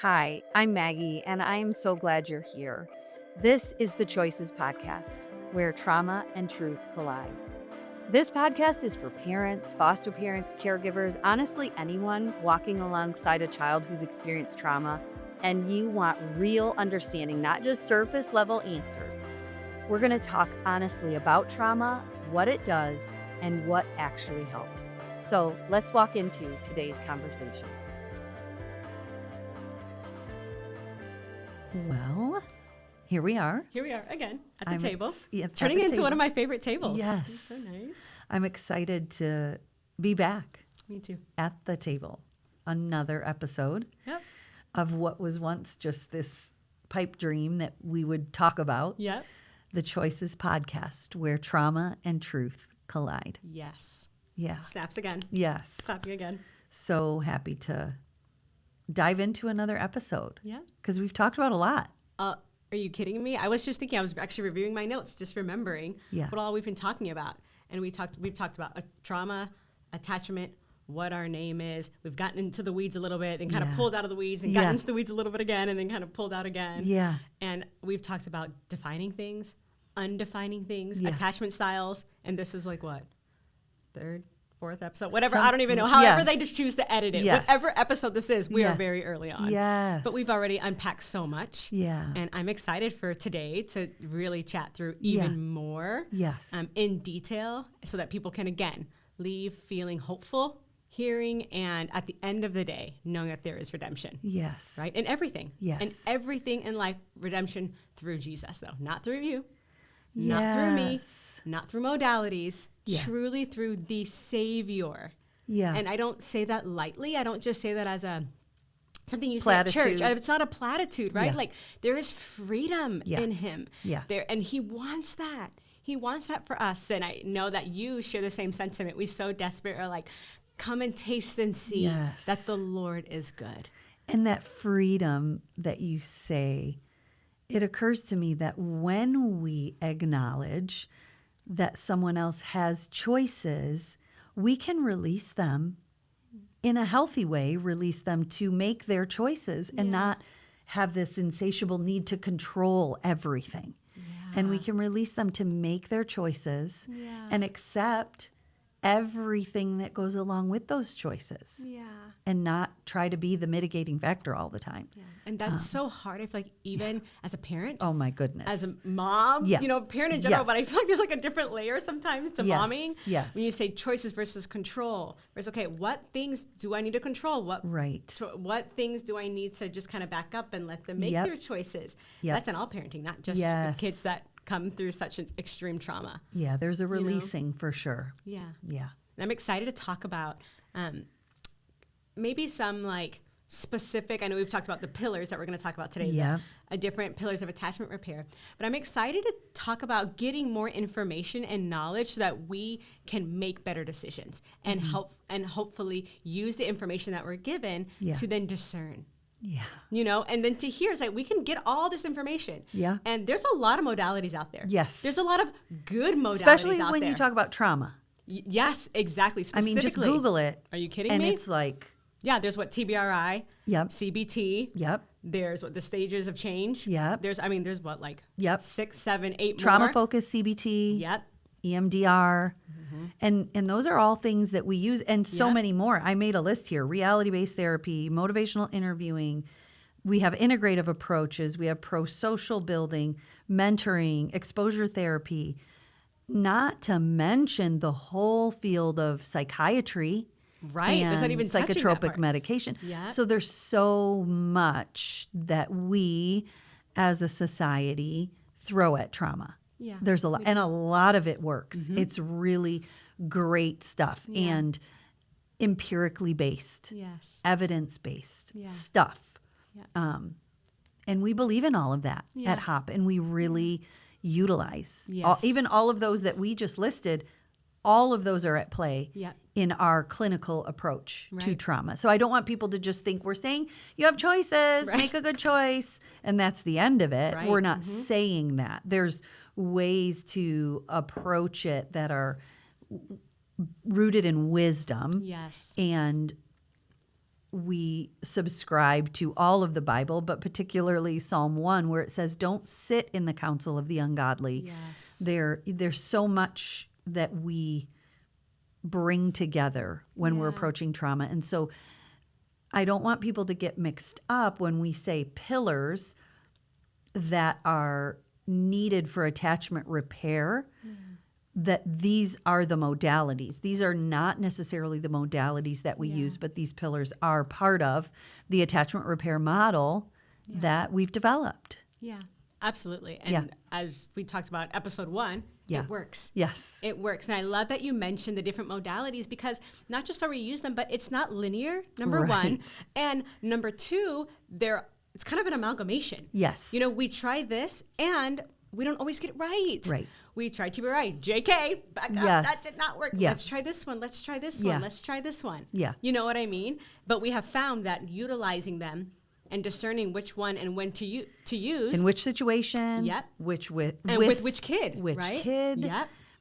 Hi, I'm Maggie, and I am so glad you're here. This is the Choices Podcast, where trauma and truth collide. This podcast is for parents, foster parents, caregivers, honestly, anyone walking alongside a child who's experienced trauma, and you want real understanding, not just surface level answers. We're going to talk honestly about trauma, what it does, and what actually helps. So let's walk into today's conversation. Well, here we are. Here we are again at the I'm table. it's It's turning at the into one table. of my favorite tables. Yes. It's so nice. I'm excited to be back Me too. at the table. Another episode Yep. of what was once just this pipe dream that we would talk about. Yep. The Choices Podcast, where trauma and truth collide. Yes. Yeah. Snaps again. Yes. Clapping again. So happy to dive into another episode Yeah. because we've talked about a lot. Are you kidding me? I was just thinking. I was actually reviewing my notes, just remembering Yeah. what all we've been talking about, and we've talked about trauma, attachment, what our name is. We've gotten into the weeds a little bit, and kind of Yeah. pulled out of the weeds, and gotten into the weeds a little bit again, and then kind of pulled out again. Yeah. And we've talked about defining things, undefining things, Yeah. attachment styles, and this is like what? Third, fourth episode, whatever. Some- I don't even know. yeah. However they just choose to edit it. Yes. Whatever episode this is, we Yeah. are very early on. Yes. But we've already unpacked so much. Yeah. And I'm excited for today to really chat through even more Yes. in detail so that people can, again, leave feeling hopeful, hearing, and at the end of the day, knowing that there is redemption. Yes. Right? In everything. Yes. And everything in life, redemption through Jesus, though. Not through you, not through me, Yes. not through modalities, Yeah. truly through the Savior. Yeah. And I don't say that lightly. I don't just say that as a something you say at Platitude. church. It's not a platitude, right? Yeah. Like there is freedom Yeah. in him. Yeah. There, and he wants that. He wants that for us. And I know that you share the same sentiment. We so desperate are like, come and taste and see Yes. that the Lord is good. And that freedom that you say, it occurs to me that when we acknowledge that someone else has choices, we can release them in a healthy way, release them to make their choices and Yeah. not have this insatiable need to control everything. And we can release them to make their choices Yeah. and accept everything that goes along with those choices. Yeah. And not try to be the mitigating factor all the time. Yeah. And that's so hard. I feel like even as a parent, Oh my goodness. as a mom, Yeah. parent in general, Yes. but I feel like there's like a different layer sometimes to Yes. momming. Yes. When you say choices versus control, versus, okay, what things do I need to control? Right. What things do I need to just kind of back up and let them make Yep. their choices? Yep. That's in all parenting, not just Yes. with kids that come through such an extreme trauma. Yeah, there's a releasing for sure. Yeah. Yeah. And I'm excited to talk about maybe some like specific, I know we've talked about the pillars that we're going to talk about today, Yeah. different pillars of attachment repair, but I'm excited to talk about getting more information and knowledge so that we can make better decisions and help and hopefully use the information that we're given Yeah. to then discern. Yeah. And then to hear, it's like we can get all this information. Yeah. And there's a lot of modalities out there. Yes. There's a lot of good modalities Especially out when there. you talk about trauma. Yes, exactly. I mean, just Specifically. Google it. Are you kidding and me? it's like, Yeah, there's what TBRI, Yep. CBT. Yep. There's what the stages of change. Yep. There's what, like Yep. 6, 7, 8 Trauma more. focused CBT, Yep. EMDR. And those are all things that we use and so Yep. many more. I made a list here. Reality-based therapy, motivational interviewing. We have integrative approaches. We have pro-social building, mentoring, exposure therapy, not to mention the whole field of psychiatry. Right. There's not And even touching that psychotropic part. medication. Yeah. So there's so much that we as a society throw at trauma. Yeah. There's a lot, and a lot of it works. It's really great stuff and empirically based, Yes. evidence based Yeah. stuff. Yeah. And we believe in all of that Yeah. at HOP, and we really utilize Yes. even all of those that we just listed. All of those are at play Yeah. in our clinical approach to Right. trauma. So I don't want people to just think we're saying you have choices, Right. make a good choice, and that's the end of it. Right. We're not saying that. There's ways to approach it that are rooted in wisdom Yes. and we subscribe to all of the Bible, but particularly Psalm 1, where it says, don't sit in the counsel of the ungodly. Yes. There's so much that we bring together when we're approaching trauma. And so I don't want people to get mixed up when we say pillars that are needed for attachment repair, that these are the modalities. These are not necessarily the modalities that we use, but these pillars are part of the attachment repair model that we've developed. Yeah, absolutely. And as we talked about episode 1, it works. Yes. It works. And I love that you mentioned the different modalities, because not just how we use them, but it's not linear, number one. And number 2, it's kind of an amalgamation. Yes. You know, we try this and we don't always get it right. Right. We tried to be right. JK, back up. That did not work. Yeah. Let's try this one. Let's try this one. Let's try this one. Yeah. You know what I mean? But we have found that utilizing them and discerning which one and when to use. In which situation. Yep. With which kid. Which right? kid.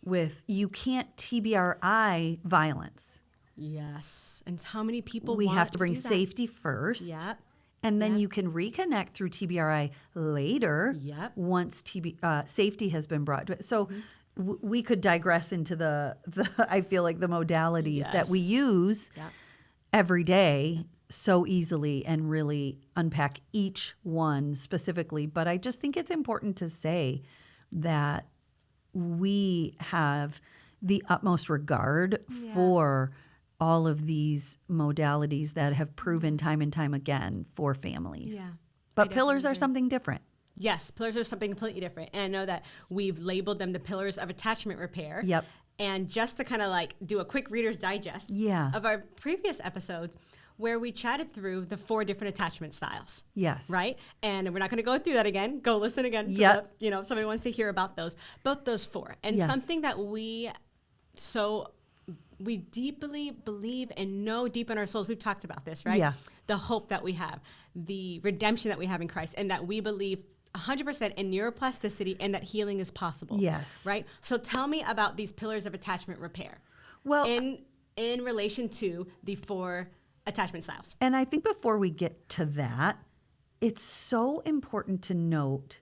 Yep. You can't TBRI violence. Yes. And how many people We want have to bring do that? safety first. Yep. And then you can reconnect through TBRI later once safety has been brought to it. So we could digress into the I feel like the modalities that we use every day so easily and really unpack each one specifically. But I just think it's important to say that we have the utmost regard for all of these modalities that have proven time and time again for families. Yeah. But pillars are something different. Yes, pillars are something completely different. And I know that we've labeled them the pillars of attachment repair. Yep. And just to kind of like do a quick Reader's Digest of our previous episodes, where we chatted through the 4 different attachment styles. Yes. Right? And we're not going to go through that again. Go listen again. Yep. If somebody wants to hear about those. Both those 4. And something that we deeply believe and know deep in our souls. We've talked about this, right? Yeah. The hope that we have, the redemption that we have in Christ, and that we believe 100% in neuroplasticity and that healing is possible. Yes. Right? So tell me about these pillars of attachment repair. Well, in relation to the 4 attachment styles. And I think before we get to that, it's so important to note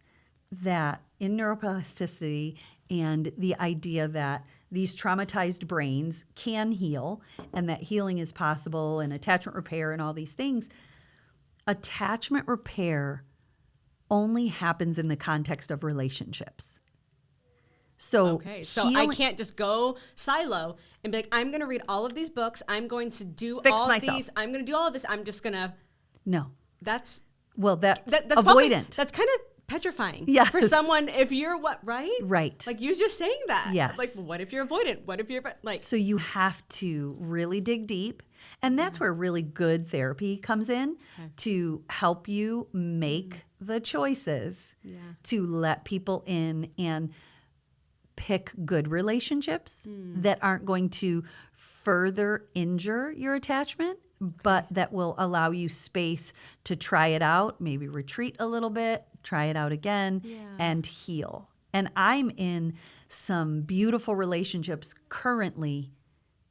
that in neuroplasticity and the idea that these traumatized brains can heal and that healing is possible and attachment repair and all these things, attachment repair only happens in the context of relationships. So I can't just go silo and be like, I'm going to read all of these books. I'm going to do Fix all myself. of these. I'm going to do all of this. I'm just going to. No. That's avoidant. Probably, that's kind of petrifying for someone if you're right? Right. Like you're just saying that. Yes. Like, what if you're avoidant? What if you're like. So you have to really dig deep. And that's where really good therapy comes in to help you make the choices to let people in and pick good relationships that aren't going to further injure your attachment, but that will allow you space to try it out, maybe retreat a little bit, try it out again, and heal. And I'm in some beautiful relationships currently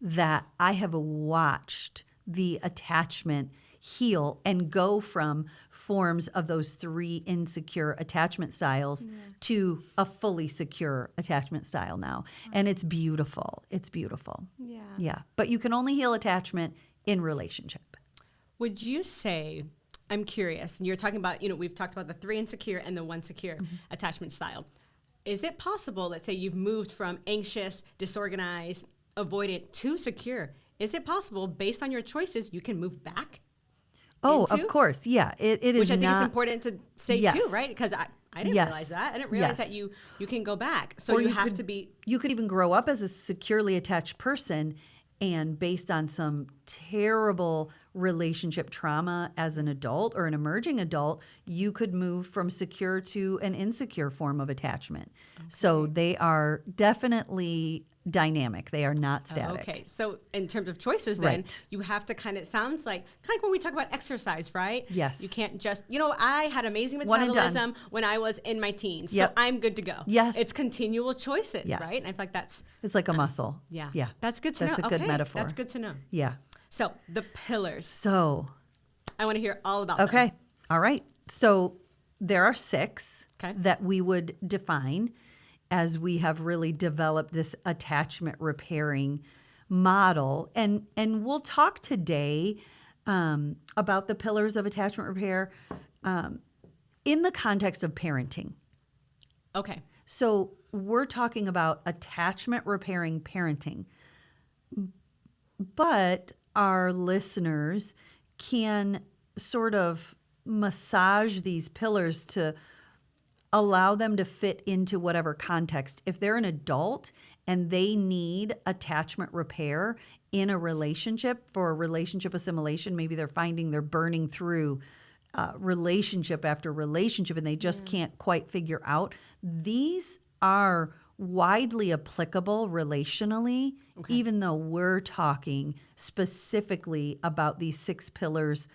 that I have watched the attachment heal and go from forms of those 3 insecure attachment styles to a fully secure attachment style now. And it's beautiful. It's beautiful. Yeah. Yeah. But you can only heal attachment in relationship. Would you say, I'm curious, and you're talking about, we've talked about the 3 insecure and the 1 secure attachment style. Is it possible, let's say you've moved from anxious, disorganized, avoidant to secure? Is it possible, based on your choices, you can move back? Oh, of course. Yeah. It is Which I think not, is important to say too, right? Because I didn't realize that. I didn't realize that you can go back. So you have to be. You could even grow up as a securely attached person, and based on some terrible relationship trauma as an adult or an emerging adult, you could move from secure to an insecure form of attachment. Okay. So they are definitely dynamic. They are not static. Okay. So in terms of choices, then you have to kind of, sounds like when we talk about exercise, right? Yes. You can't just, I had amazing metabolism when I was in my teens. Yep. So I'm good to go. Yes. It's continual choices, right? And I feel like it's like a muscle. Yeah. Yeah. That's good to know. That's a good metaphor. That's good to know. Yeah. So the pillars. So I want to hear all about them. Okay. All right. So there are 6 Okay. that we would define as we have really developed this attachment repairing model. And we'll talk today about the pillars of attachment repair in the context of parenting. Okay. So we're talking about attachment repairing parenting. But our listeners can sort of massage these pillars to allow them to fit into whatever context. If they're an adult and they need attachment repair in a relationship for a relationship assimilation, maybe they're finding they're burning through relationship after relationship and they just can't quite figure out. These are widely applicable relationally, even though we're talking specifically about these 6 pillars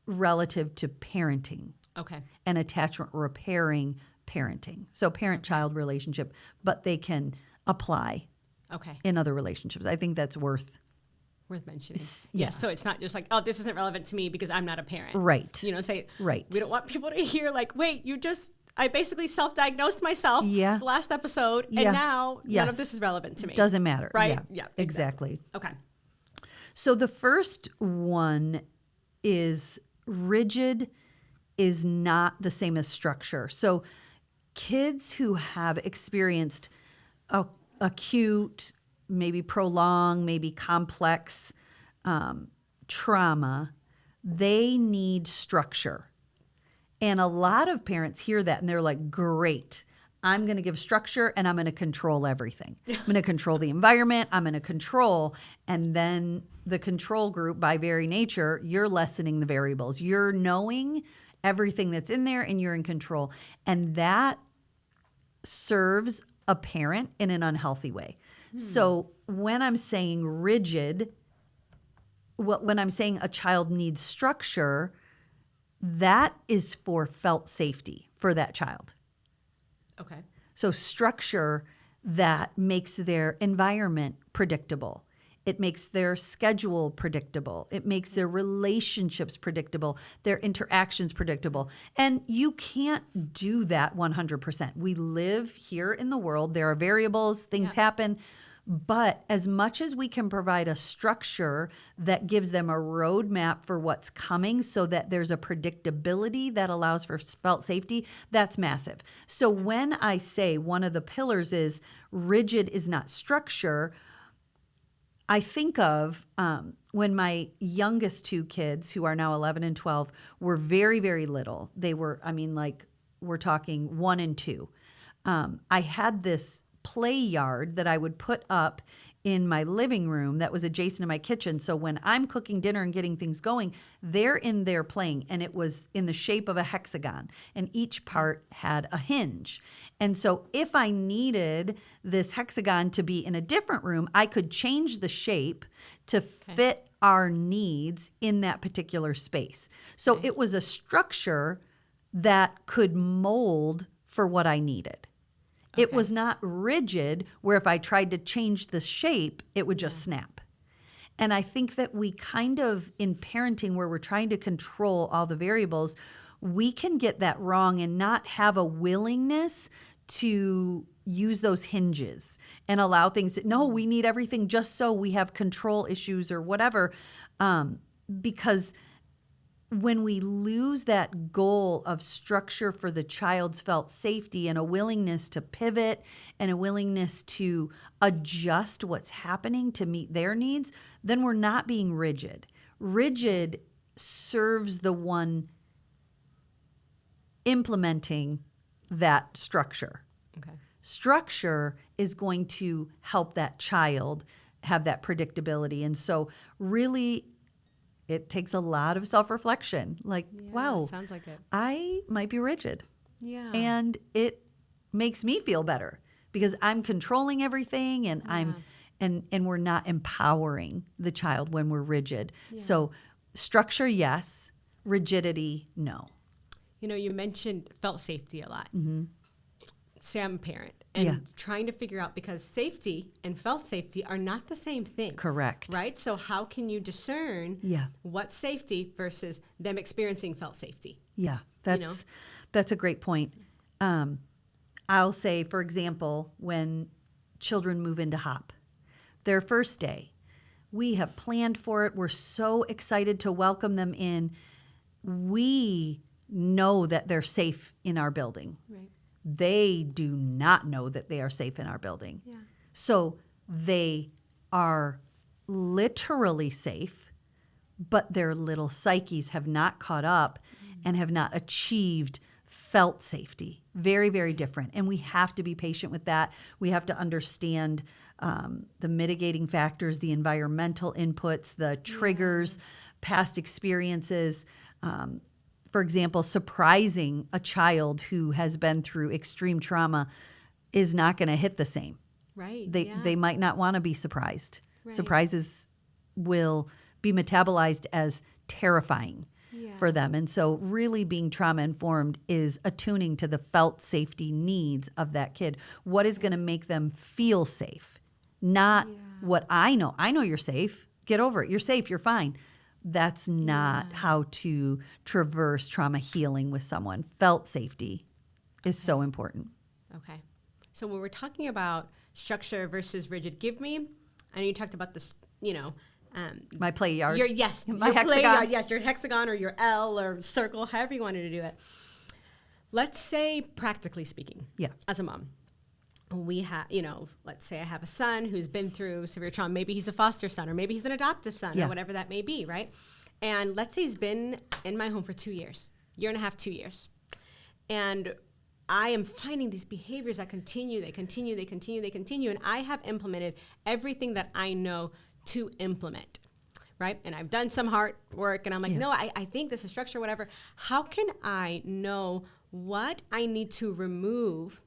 relative to parenting. Okay. And attachment repairing parenting. So parent-child relationship, but they can apply Okay. in other relationships. I think that's worth mentioning. yeah. Yes. So it's not just like, oh, this isn't relevant to me because I'm not a parent. Right. Say, Right. We don't want people to hear like, wait, I basically self-diagnosed myself Yeah. the last episode, Yeah. and now none Yes. of this is relevant to me. Doesn't matter. Right? Yeah, Yeah, exactly. Okay. So the first one is rigid is not the same as structure. So kids who have experienced acute, maybe prolonged, maybe complex trauma, they need structure. And a lot of parents hear that and they're like, great, I'm going to give structure and I'm going to control everything. I'm going to control the environment. I'm going to control. And then the control group, by very nature, you're lessening the variables. You're knowing everything that's in there and you're in control. And that serves a parent in an unhealthy way. So when I'm saying rigid, when I'm saying a child needs structure, that is for felt safety for that child. Okay. So structure that makes their environment predictable. It makes their schedule predictable. It makes their relationships predictable, their interactions predictable. And you can't do that 100%. We live here in the world. There are variables, things happen. But as much as we can provide a structure that gives them a roadmap for what's coming so that there's a predictability that allows for felt safety, that's massive. So when I say one of the pillars is rigid is not structure, I think of when my youngest 2 kids, who are now 11 and 12, were very, very little. They were, we're talking 1 and 2. I had this play yard that I would put up in my living room that was adjacent to my kitchen. So when I'm cooking dinner and getting things going, they're in there playing. And it was in the shape of a hexagon. And each part had a hinge. And so if I needed this hexagon to be in a different room, I could change the shape to fit our needs in that particular space. So it was a structure that could mold for what I needed. It was not rigid where if I tried to change the shape, it would just snap. And I think that we kind of, in parenting where we're trying to control all the variables, we can get that wrong and not have a willingness to use those hinges and allow things that, no, we need everything just so we have control issues or whatever. Because when we lose that goal of structure for the child's felt safety and a willingness to pivot and a willingness to adjust what's happening to meet their needs, then we're not being rigid. Rigid serves the one implementing that structure. Okay. Structure is going to help that child have that predictability. And so really, it takes a lot of self-reflection. Like, wow, sounds like it. I might be rigid. Yeah. And it makes me feel better because I'm controlling everything and and we're not empowering the child when we're rigid. Yeah. So structure, yes. Rigidity, no. You mentioned felt safety a lot. Mm-hmm. say I'm a parent and Yeah. trying to figure out, because safety and felt safety are not the same thing. Correct. Right? So how can you discern Yeah. what's safety versus them experiencing felt safety? Yeah, You know? that's a great point. I'll say, for example, when children move into HOP, their first day, we have planned for it. We're so excited to welcome them in. We know that they're safe in our building. Right. They do not know that they are safe in our building. Yeah. So they are literally safe, but their little psyches have not caught up and have not achieved felt safety. Very, very different. And we have to be patient with that. We have to understand the mitigating factors, the environmental inputs, the triggers, past experiences. For example, surprising a child who has been through extreme trauma is not going to hit the same. Right. They might not want to be surprised. Right. Surprises will be metabolized as terrifying for them. And so really being trauma informed is attuning to the felt safety needs of that kid. What is going to make them feel safe? Not what I know. I know you're safe. Get over it. You're safe. You're fine. That's not how to traverse trauma healing with someone. Felt safety is so important. Okay. So when we're talking about structure versus rigid, I know you talked about this, My play yard. My My your hexagon. play yard, yes, your hexagon or your L or circle, however you wanted to do it. Let's say, practically speaking, as a mom, we have, let's say I have a son who's been through severe trauma. Maybe he's a foster son, or maybe he's an adoptive son, or whatever that may be, right? And let's say he's been in my home for 2 years, year and a half, 2 years. And I am finding these behaviors that continue, they continue. And I have implemented everything that I know to implement, right? And I've done some hard work, and I'm like, no, I think this is structure, whatever. How can I know what I need to remove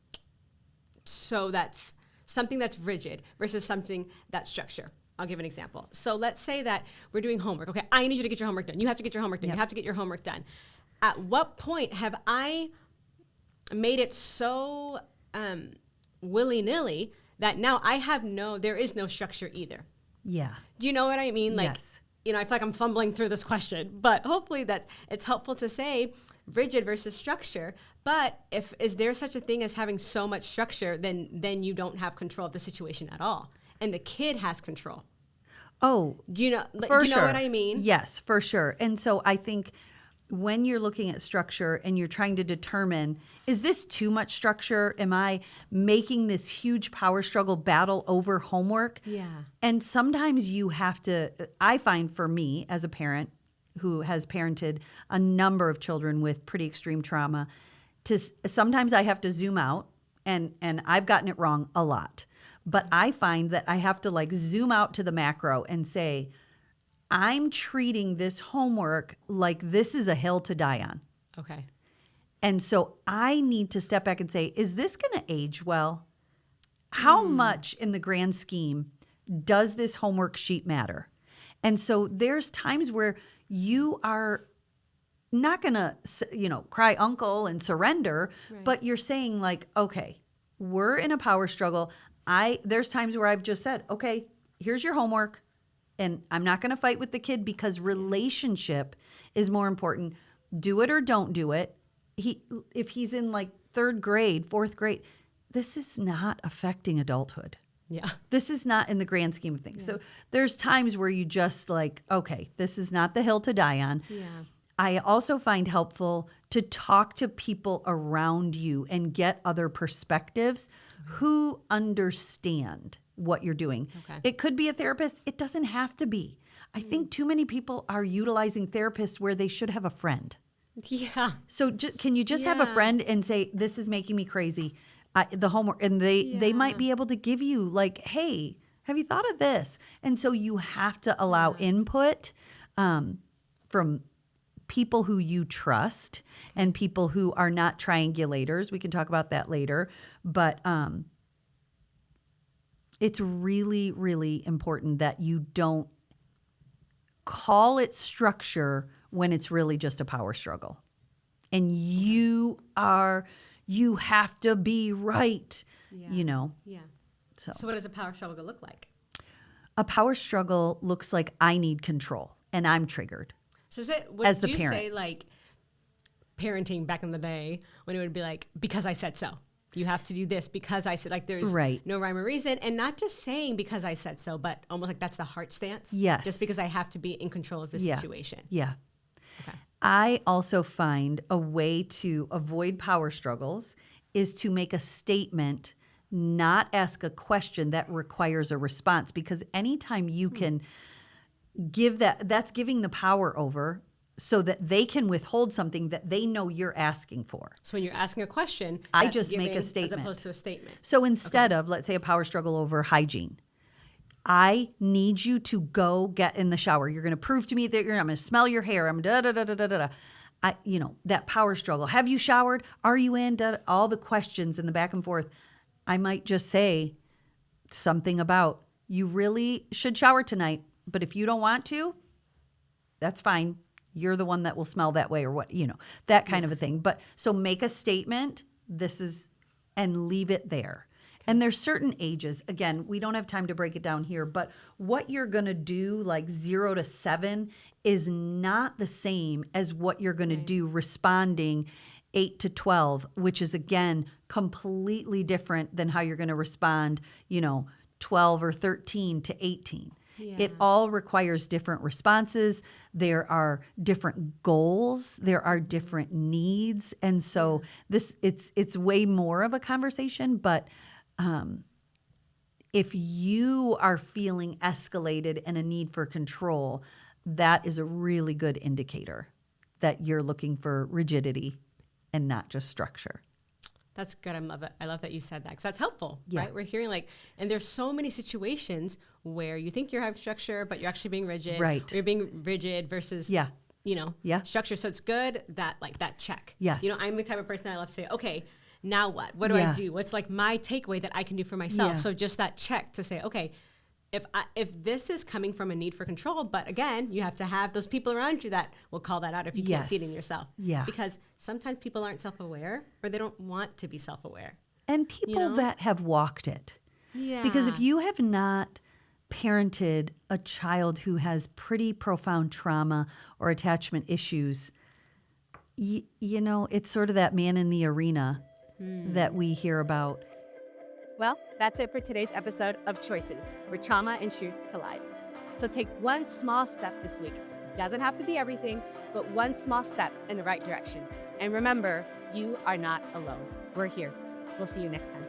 so that's something that's rigid versus something that's structure? I'll give an example. So let's say that we're doing homework. Okay, I need you to get your homework done. You have to get your homework done. You have to get your homework done. At what point have I made it so willy-nilly that now there is no structure either? Yeah. Do you know what I mean? Like, Yes. I feel like I'm fumbling through this question, but hopefully it's helpful to say rigid versus structure. But is there such a thing as having so much structure, then you don't have control of the situation at all, and the kid has control? Oh, Do you know for do you sure. know what I mean? Yes, for sure. And so I think when you're looking at structure and you're trying to determine, is this too much structure? Am I making this huge power struggle battle over homework? Yeah. And sometimes you have to, I find for me as a parent who has parented a number of children with pretty extreme trauma, sometimes I have to zoom out, and I've gotten it wrong a lot. But I find that I have to zoom out to the macro and say, I'm treating this homework like this is a hill to die on. Okay. And so I need to step back and say, is this going to age well? How much in the grand scheme does this homework sheet matter? And so there's times where you are not going to, cry uncle and surrender, but you're saying okay, we're in a power struggle. There's times where I've just said, okay, here's your homework. And I'm not going to fight with the kid because relationship is more important. Do it or don't do it. If he's in 3rd grade, 4th grade, this is not affecting adulthood. Yeah. This is not in the grand scheme of things. So there's times where you just okay, this is not the hill to die on. Yeah. I also find helpful to talk to people around you and get other perspectives who understand what you're doing. Okay. It could be a therapist. It doesn't have to be. I think too many people are utilizing therapists where they should have a friend. Yeah. So can you just have a friend and say, this is making me crazy, the homework, and they might be able to give you hey, have you thought of this? And so you have to allow input from people who you trust and people who are not triangulators. We can talk about that later. But it's really, really important that you don't call it structure when it's really just a power struggle. And you are you have to be right, Yeah. you know. Yeah. So So what does a power struggle look like? a power struggle looks like I need control and I'm triggered. So is it, As would the you parent. say like parenting back in the day when it would be like, because I said so. You have to do this because I said, like there's Right. no rhyme or reason. And not just saying because I said so, but almost like that's the heart stance. Yes. Just because I have to be in control of the Yeah. situation. Yeah. Okay. I also find a way to avoid power struggles is to make a statement, not ask a question that requires a response. Because anytime you can give that's giving the power over so that they can withhold something that they know you're asking for. So when you're asking a question, I that's just make a giving statement. as opposed to a statement. So instead of, let's say, a power struggle over hygiene, I need you to go get in the shower. You're going to prove to me that I'm going to smell your hair. I'm da da da da da da. That power struggle. Have you showered? Are you in? All the questions and the back and forth. I might just say something about, you really should shower tonight, but if you don't want to, that's fine. You're the one that will smell that way, or what, that kind of a thing. But so make a statement, and leave it there. And there's certain ages, again, we don't have time to break it down here, but what you're going to do like 0 to 7 is not the same as what you're going to do responding 8 to 12, which is, again, completely different than how you're going to respond, 12 or 13 to 18. Yeah. It all requires different responses. There are different goals. There are different needs. And so it's way more of a conversation, but if you are feeling escalated and a need for control, that is a really good indicator that you're looking for rigidity and not just structure. That's good. I love it. I love that you said that because that's helpful, Yeah. right? We're hearing and there's so many situations where you think you have structure, but you're actually being rigid. Right. Or you're being rigid versus, Yeah. structure. So it's good that that check. Yes. I'm the type of person that I love to say, okay, now what? What do I do? What's my takeaway that I can do for myself? Yeah. So just that check to say, okay, if this is coming from a need for control, but again, you have to have those people around you that will call that out if you can't see it in yourself. Yeah. Because sometimes people aren't self-aware or they don't want to be self-aware. And people that have walked it. Yeah. Because if you have not parented a child who has pretty profound trauma or attachment issues, it's sort of that man in the arena that we hear about. Well, that's it for today's episode of Choices, where trauma and truth collide. So take one small step this week. Doesn't have to be everything, but one small step in the right direction. And remember, you are not alone. We're here. We'll see you next time.